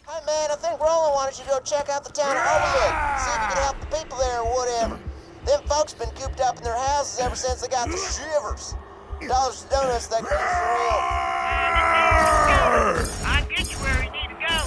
Hey man, I think Roland wanted you to go check out the town of Overlook. See if you can help the people there or whatever. Them folks been cooped up in their houses ever since they got the shivers. Dollars to donuts, they can be for real. I'll get you where you need to go.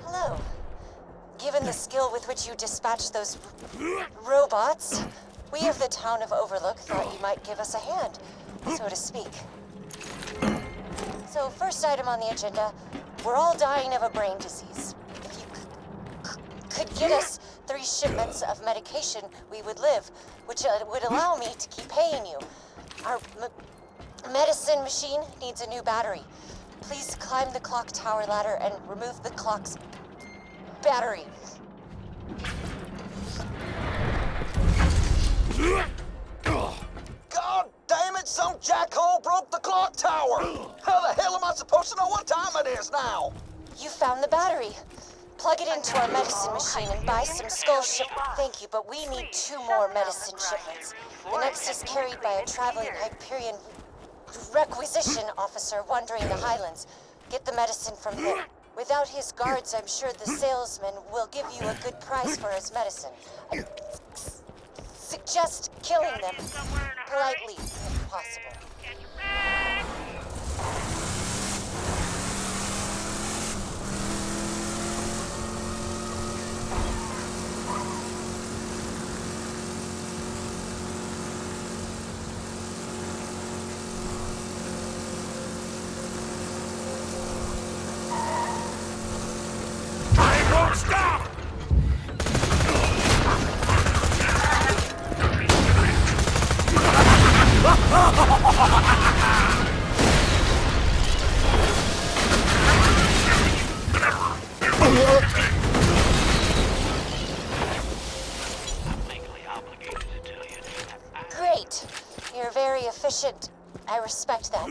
Hello. Given the skill with which you dispatched those robots, we of the town of Overlook thought you might give us a hand, so to speak. So, first item on the agenda, we're all dying of a brain disease. If you could get us 3 shipments of medication, we would live, which would allow me to keep paying you. Our medicine machine needs a new battery. Please climb the clock tower ladder and remove the clock's battery. God damn it, some jackhole broke the clock tower! How the hell am I supposed to know what time it is now? You found the battery. Plug it into our medicine machine and buy some skull Thank you, but we need 2 more medicine shipments. The next is carried by a traveling Hyperion requisition officer wandering the Highlands. Get the medicine from him. Without his guards, I'm sure the salesman will give you a good price for his medicine. I suggest killing them politely, if possible. Great. You're very efficient. I respect that.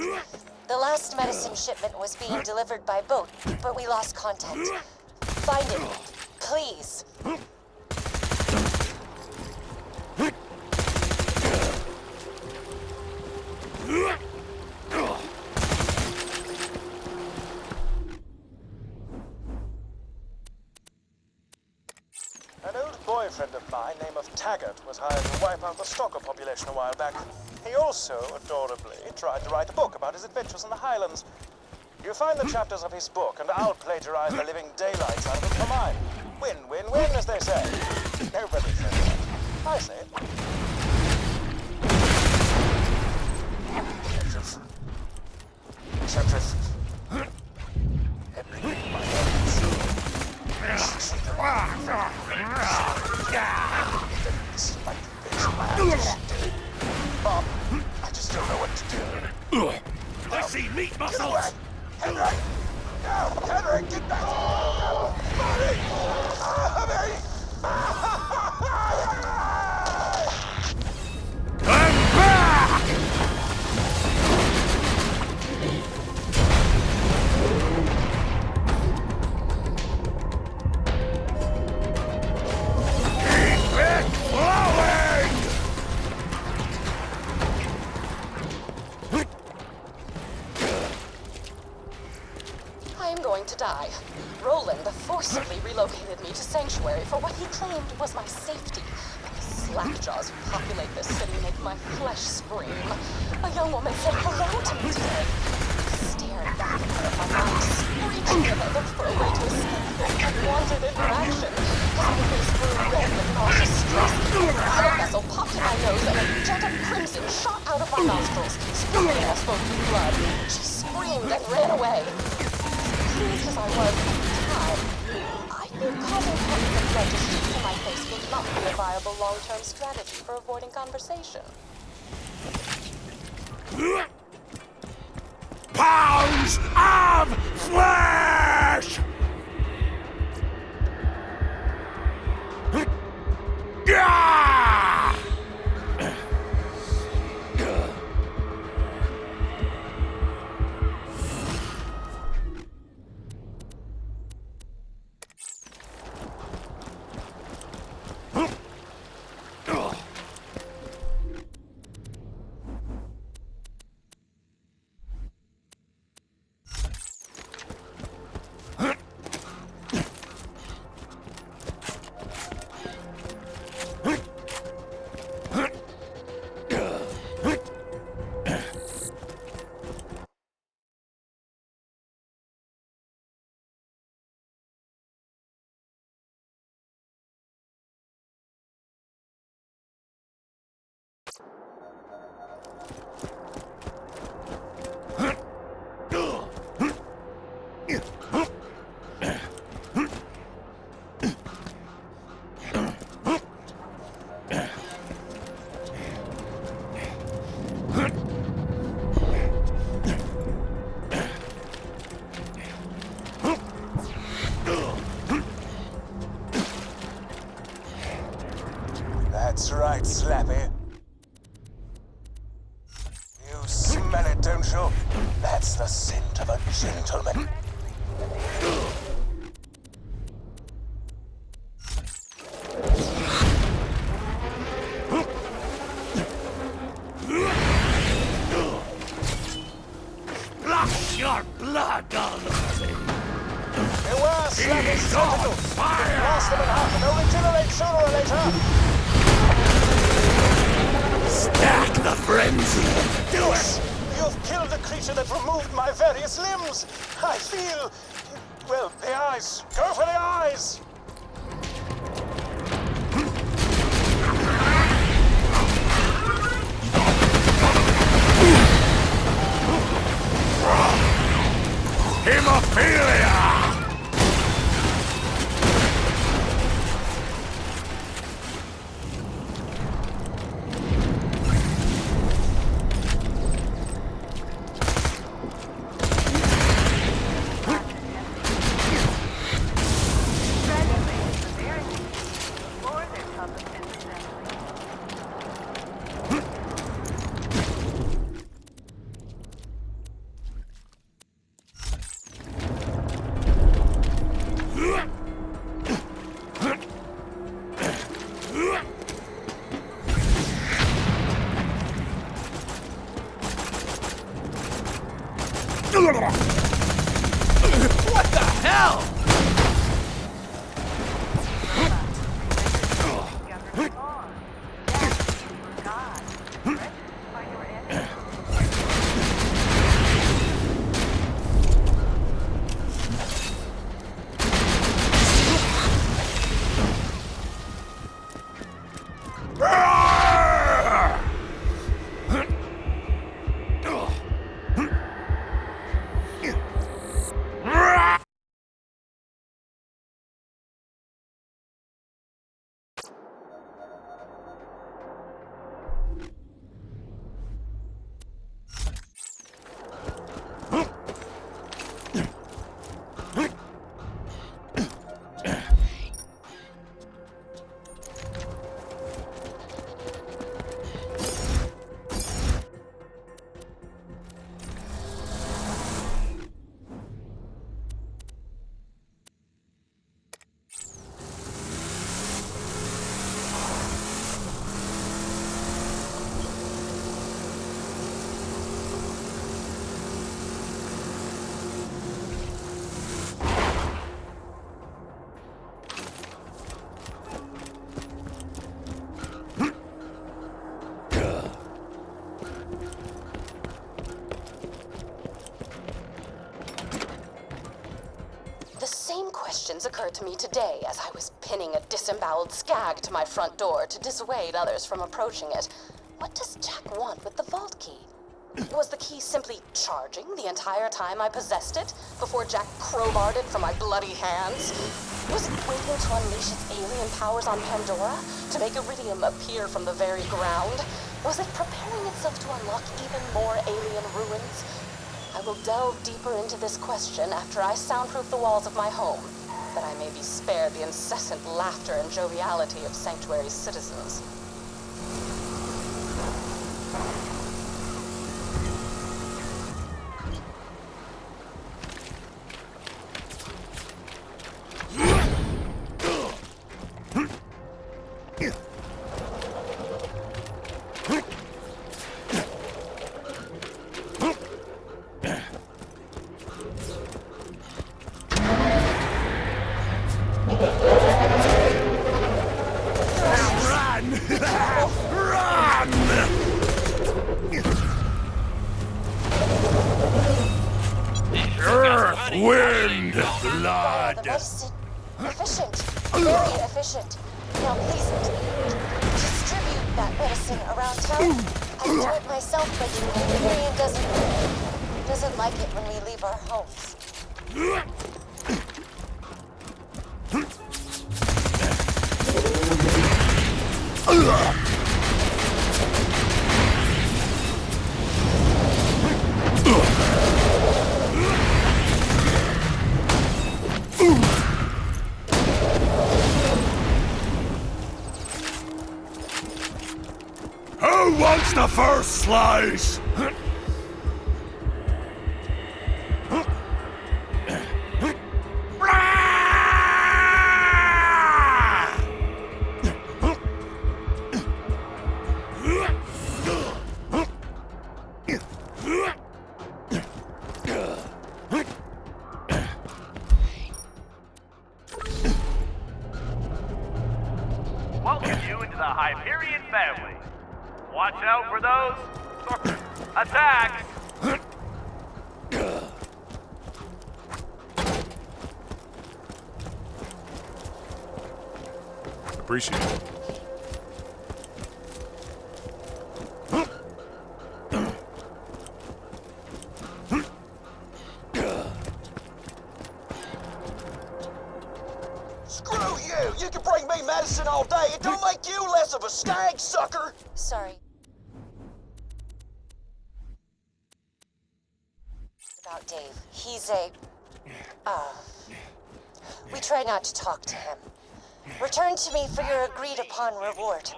The last medicine shipment was being delivered by boat, but we lost contact. Find it, please. An old boyfriend of mine, named Taggart, was hired to wipe out the stalker population a while back. He also, adorably, tried to write a book about his adventures in the Highlands. You find the chapters of his book, and I'll plagiarize the living daylights out of it for mine. Win, win, win, as they say. Nobody says that. I say it. Chapters. Bob, I just don't know what to do. I see meat muscles! Get away! Henry! No! Henry, get back! No! Marty! Marty! I'm back! Keep it flowing! I'm going to die. Roland forcibly relocated me to Sanctuary for what he claimed was my safety. But the slackjaws who populate this city make my flesh scream. A young woman said hello to me today. I stared back at her, my mind screeching as I looked for a way to escape this unwanted interaction. My face grew red with nauseous stress. A blood vessel popped in my nose and a jet of crimson shot out of my nostrils, spraying us both with blood. She screamed and ran away. Pleased as I was at the time, I think causing points of blood to shoot to my face will not be a viable long-term strategy for avoiding conversation. Pounds of flesh! Gah! That's right, Slappy. You smell it, don't you? That's the scent of a gentleman. Splash your blood all over me! Beware, Slappy's He's on tentacles! fire! Blast them in half and they'll regenerate sooner or later! Stack the frenzy! Do Yes! it! You've killed the creature that removed my various limbs! I feel... well, the eyes. Go for the eyes! Hemophilia! What the hell? questions occurred to me today as I was pinning a disemboweled skag to my front door to dissuade others from approaching it. What does Jack want with the vault key? Was the key simply charging the entire time I possessed it before Jack crowbarred it from my bloody hands? Was it waiting to unleash its alien powers on Pandora to make Iridium appear from the very ground? Was it preparing itself to unlock even more alien ruins? I will delve deeper into this question after I soundproof the walls of my home, that I may be spared the incessant laughter and joviality of Sanctuary's citizens. Wind, The blood. medicine. Efficient. Very efficient. Now please distribute that medicine around town. I do it myself, but Hyperion doesn't like it when we leave our homes. Who wants the first slice? Welcome you into the Hyperion family. Watch out for those attacks. Appreciate it. Screw you! You can bring me medicine all day. It don't make you less of a stag, sucker! Sorry. About Dave. He's a... we try not to talk to him. Return to me for your agreed-upon reward.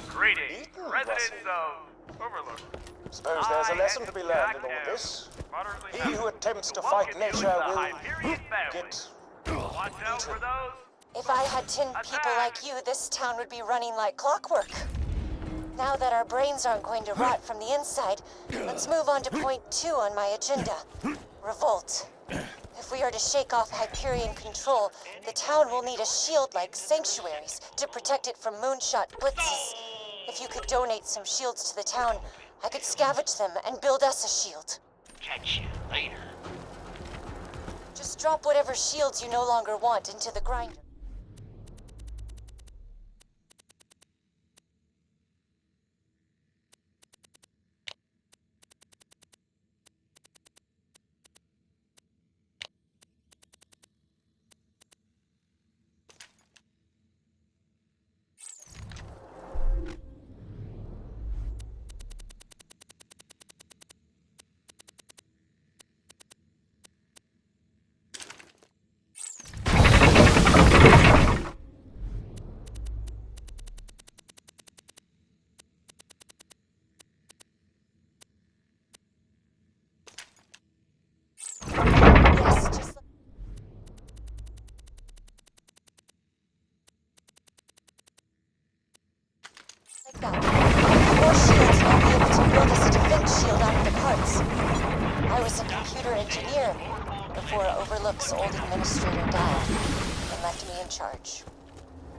Greetings, residents of Overlook. Suppose there's a lesson to be learned in all of this. He who attempts to fight nature will get... Watch out for those. If I had 10 people like you, this town would be running like clockwork. Now that our brains aren't going to rot from the inside, let's move on to point 2 on my agenda. Revolt. If we are to shake off Hyperion control, the town will need a shield like Sanctuary's to protect it from moonshot blitzes. If you could donate some shields to the town, I could scavenge them and build us a shield. Catch you later. Just drop whatever shields you no longer want into the grinder. Yes, just like that. More shields, and I'll be able to build us a defense shield out of the parts. I was a computer engineer before Overlook's old administrator died and left me in charge.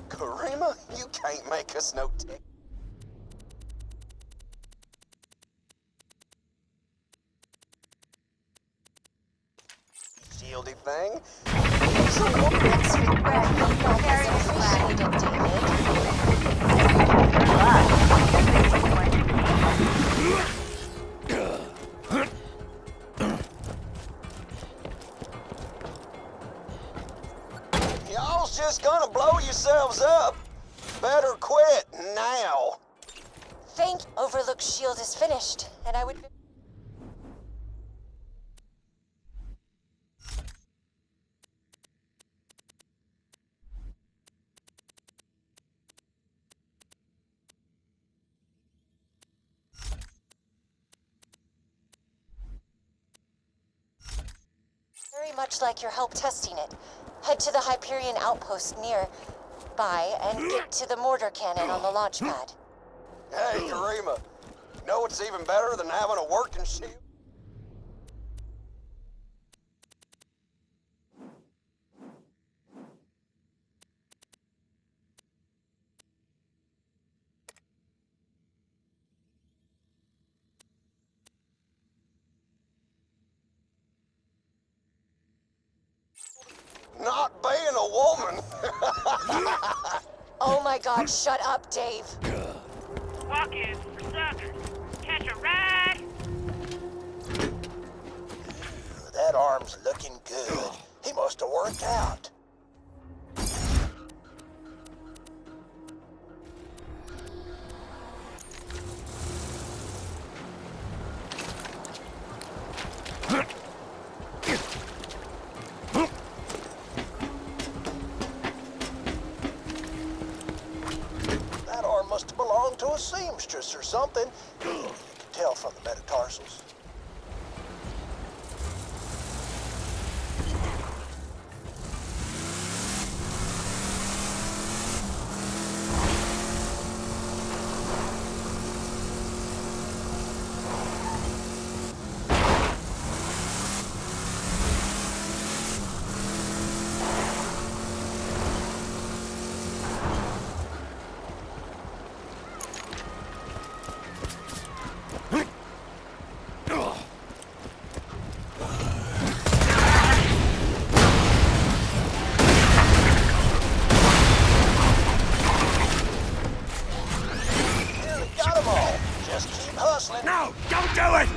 Karima, you can't make us no tick. Shieldy thing. Thanks for the feedback. Very Appreciated, David. Y'all's just gonna blow yourselves up. Better quit now. Thank Overlook Shield is finished, and I would... very much like your help testing it. Head to the Hyperion outpost nearby and get to the mortar cannon on the launch pad. Hey, Karima. You know what's even better than having a working shield? Not being a woman. Oh my god, shut up, Dave. Walk-ins for suckers. Catch a ride. That arm's looking good. He must have worked out. That arm must have belonged to a seamstress or something. You can tell from the metatarsals. Got them all. Just keep hustling. No, don't do it!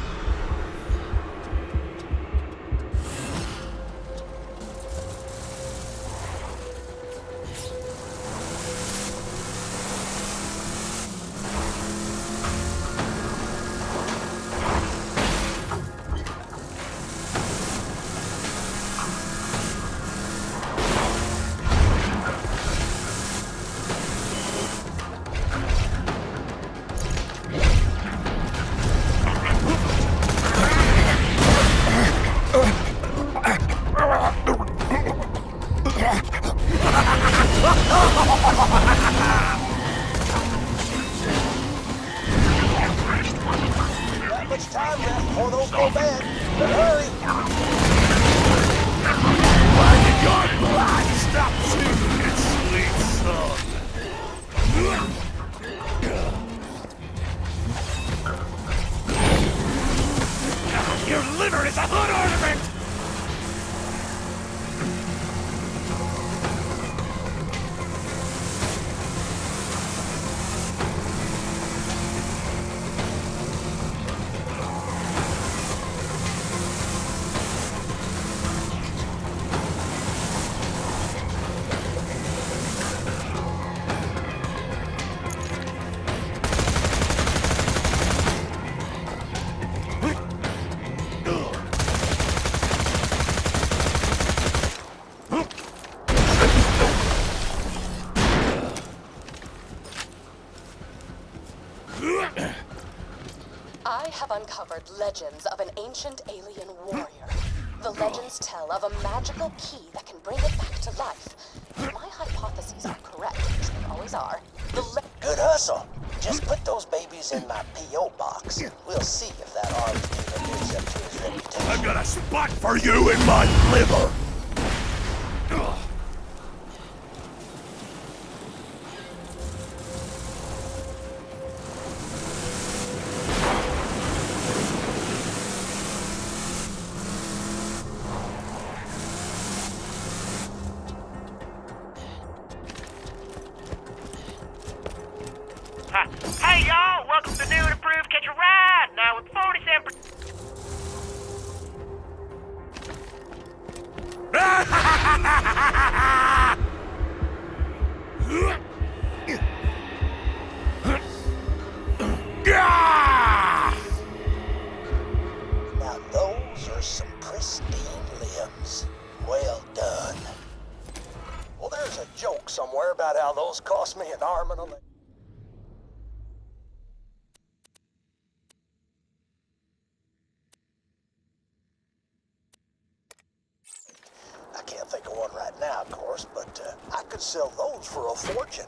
Not much time left before those go bad. But hurry. Why did your blood stop singing its sweet song? Your liver is a hood ornament! I have uncovered legends of an ancient alien warrior. The legends tell of a magical key that can bring it back to life. If my hypotheses are correct, which they always are, Good hustle. Just put those babies in my P.O. box. We'll see if that arms dealer lives up to his reputation. I've got a spot for you in my liver! Ha. Hey y'all, welcome to new and improved Catch a Ride, now with 47%. Now those are some pristine limbs. Well done. Well, there's a joke somewhere about how those cost me an arm and a leg. I can't think of one right now, of course, but I could sell those for a fortune.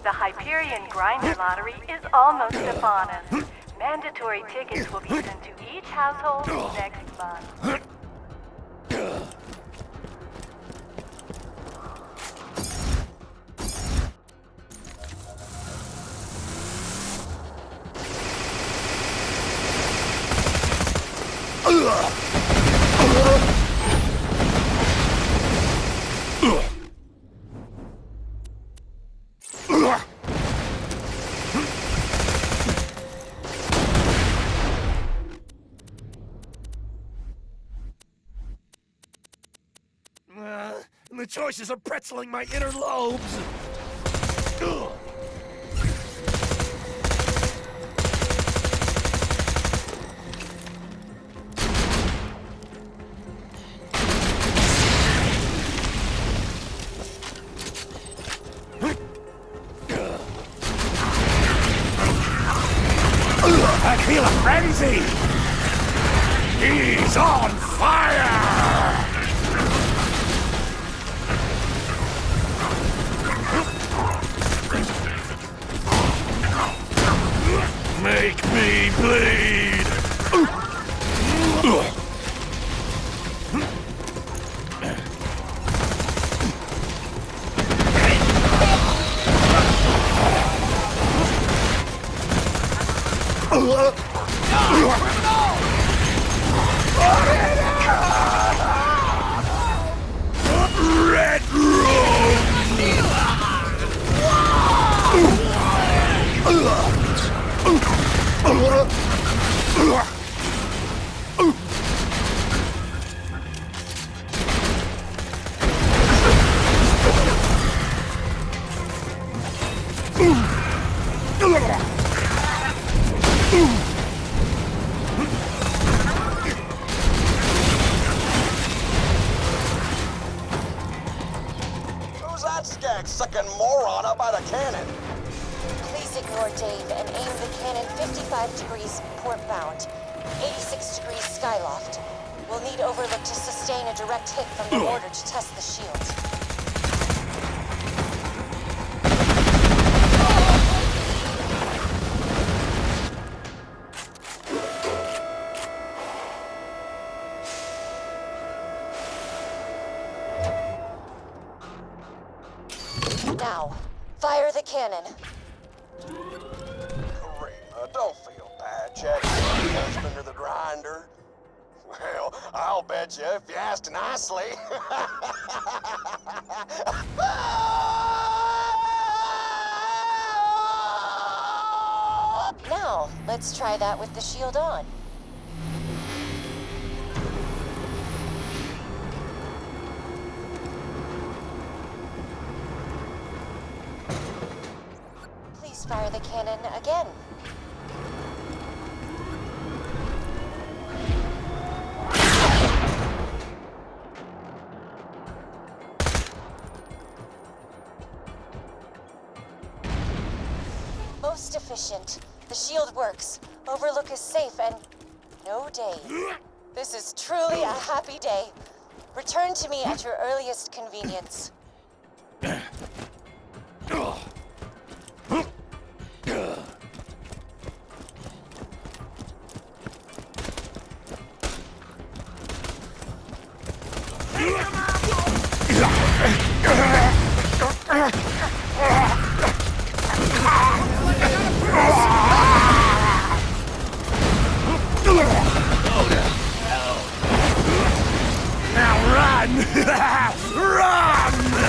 The Hyperion Grinder Lottery is almost upon us. Mandatory tickets will be sent to each household next month. And the choices are pretzeling my inner lobes. Ugh. I feel a frenzy! He's on fire! Make me bleed! Red room! Who's that skag-sucking moron up by the cannon? Please ignore Dave and aim the cannon 55 degrees portbound, 86 degrees skyloft. We'll need Overlook to sustain a direct hit from the mortar to test the shield. Now, fire the cannon. Karina, don't feel bad checking your husband to the grinder. Well, I'll bet you if you asked nicely. Now, let's try that with the shield on. Please fire the cannon again. Most efficient. The shield works. Overlook is safe and no Dave. This is truly a happy day. Return to me at your earliest convenience. Now run! Run!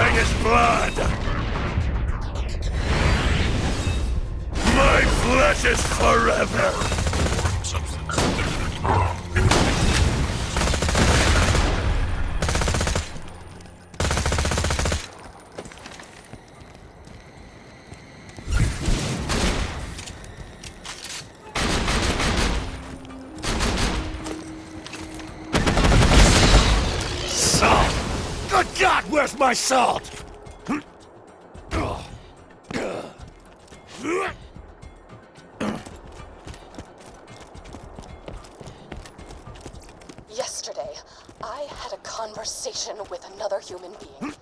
Everything is blood! My flesh is forever! Salt! Good God, where's my salt? Yesterday, I had a conversation with another human being.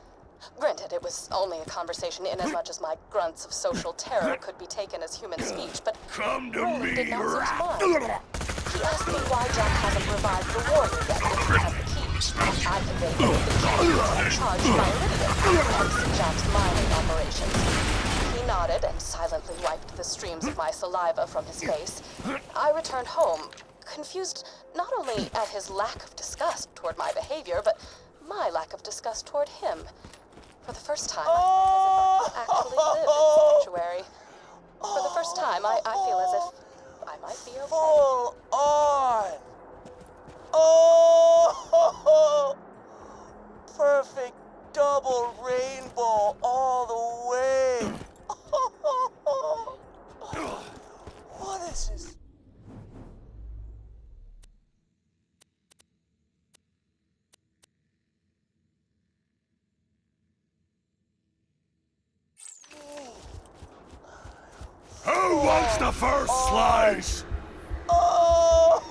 Granted, it was only a conversation in as much as my grunts of social terror could be taken as human speech, but Come to Roland me, did not seem to rat! mind. He asked me why Jack hasn't revived the warrior yet if he has the key. I conveyed that the key was charged by Iridium, hence Jack's mining operations. He nodded and silently wiped the streams of my saliva from his face. I returned home, confused not only at his lack of disgust toward my behavior, but my lack of disgust toward him. For the first time, I felt as if I actually lived in sanctuary. For the first time, I feel as if I might be okay. Full on! Oh! Perfect double rainbow all the way! What is this? Who wants the first slice? Oh!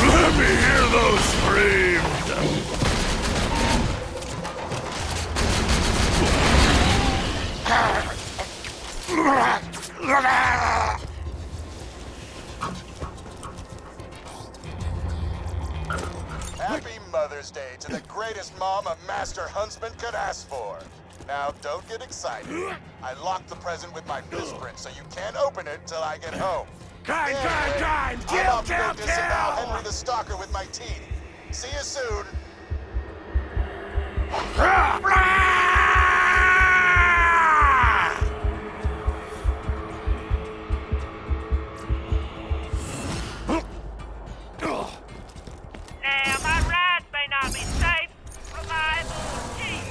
Let me hear those screams! Happy Mother's Day to the greatest mom a master huntsman could ask for. Now, don't get excited. I locked the present with my fistprint, so you can't open it till I get home. Kind! I'm Kill, off to kill, go disavow kill! Henry the Stalker with my teeth. See you soon. Now, my rides may not be safe, reliable, or cheap.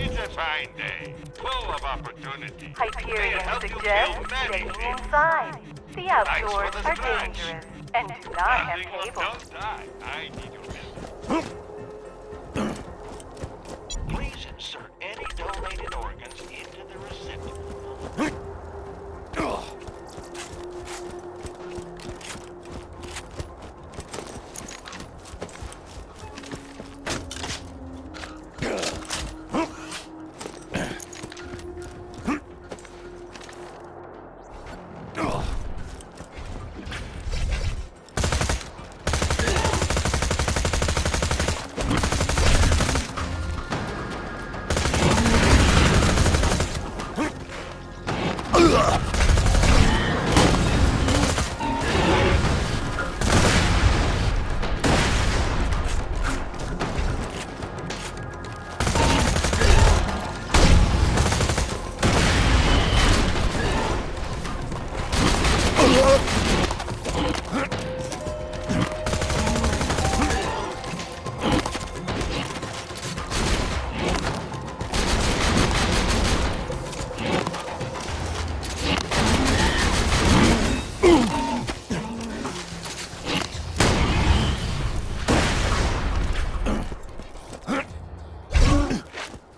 It's a fine day, full of opportunity. Hyperion Help you suggests kill many staying inside. The outdoors Thanks for are the scratch. dangerous and do not have Nothing will cables. don't die. I need your help. Please insert any donated organs into the receptacle.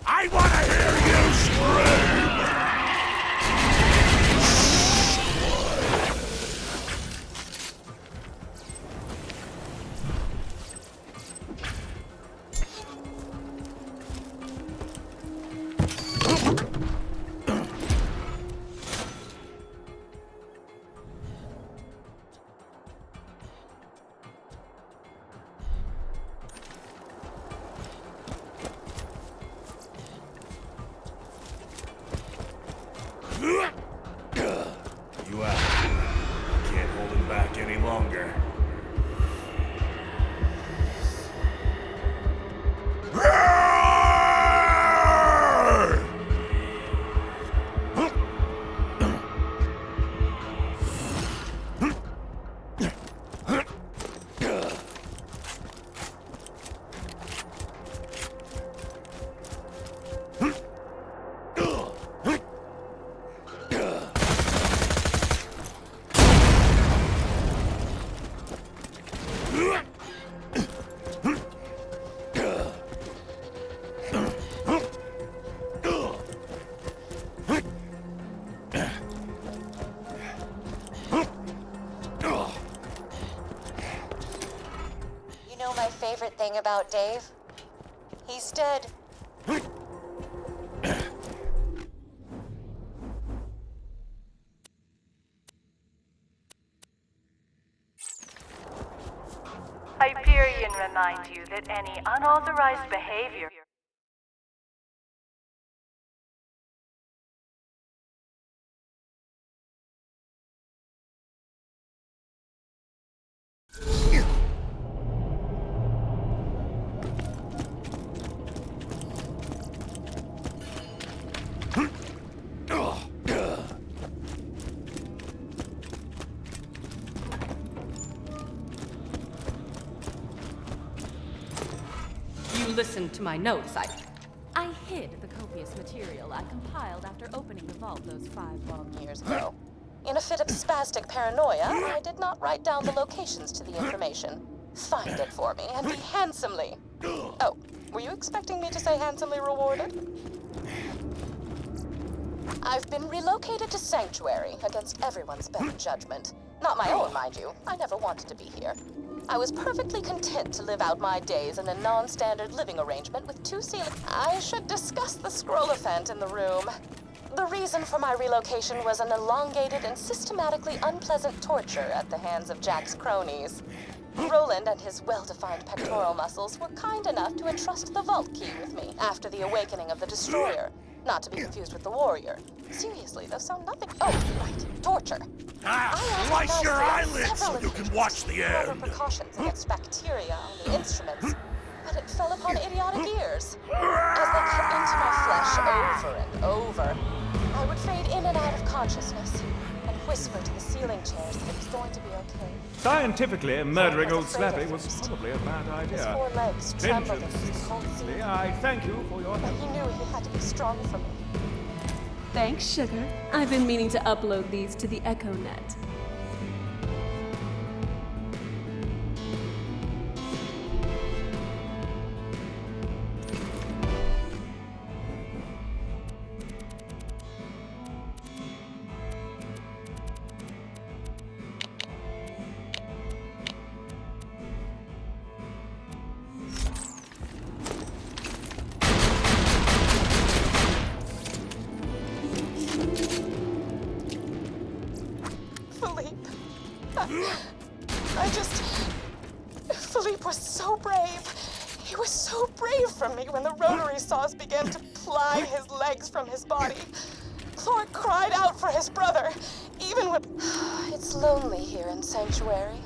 I wanna hear you scream! You out. Can't hold him back any longer. You know my favorite thing about Dave? He's dead. Hyperion reminds you that any unauthorized behavior listened to my notes, I hid the copious material I compiled after opening the vault those 5 long years ago. In a fit of spastic paranoia, I did not write down the locations to the information. Find it for me and be handsomely. Oh, were you expecting me to say handsomely rewarded? I've been relocated to Sanctuary against everyone's better judgment. Not my own, mind you. I never wanted to be here. I was perfectly content to live out my days in a non-standard living arrangement with 2 ceilings. I should discuss the scroll-ophant in the room. The reason for my relocation was an elongated and systematically unpleasant torture at the hands of Jack's cronies. Roland and his well-defined pectoral muscles were kind enough to entrust the vault key with me after the awakening of the Destroyer. Not to be confused with the Warrior. Seriously, those sound nothing— Oh, right, torture. Slice your eyelids so you can watch the Proper end. precautions against bacteria on the instruments, but it fell upon idiotic ears. As they cut into my flesh over and over, I would fade in and out of consciousness and whisper to the ceiling chairs that it was going to be okay. Scientifically, murdering old Slappy was probably a bad His idea. 4 legs trembled Vengeance against is the cold sea. costly. I thank you for your But help. he knew he had to be strong for me. Thanks, Sugar. I've been meaning to upload these to the EchoNet. Philippe was so brave. He was so brave from me when the rotary saws began to ply his legs from his body. Clark cried out for his brother, even when— It's lonely here in Sanctuary.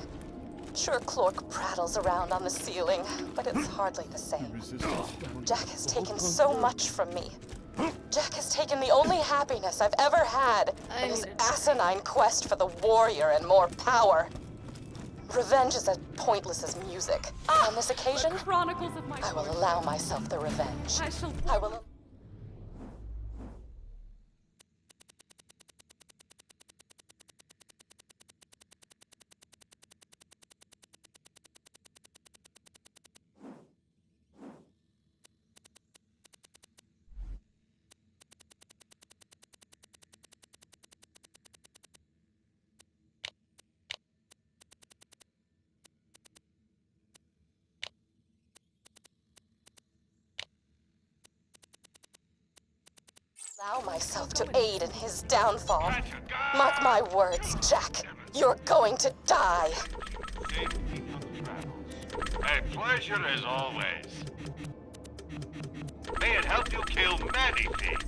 Sure, Clark prattles around on the ceiling, but it's hardly the same. Jack has taken so much from me. Jack has taken the only happiness I've ever had in his asinine quest for the warrior and more power. Revenge is as pointless as music. On this occasion, Chronicles of my I will allow myself the revenge. I will— allow myself to aid in his downfall. Mark my words, Jack. You're going to die. A pleasure as always. May it help you kill many things.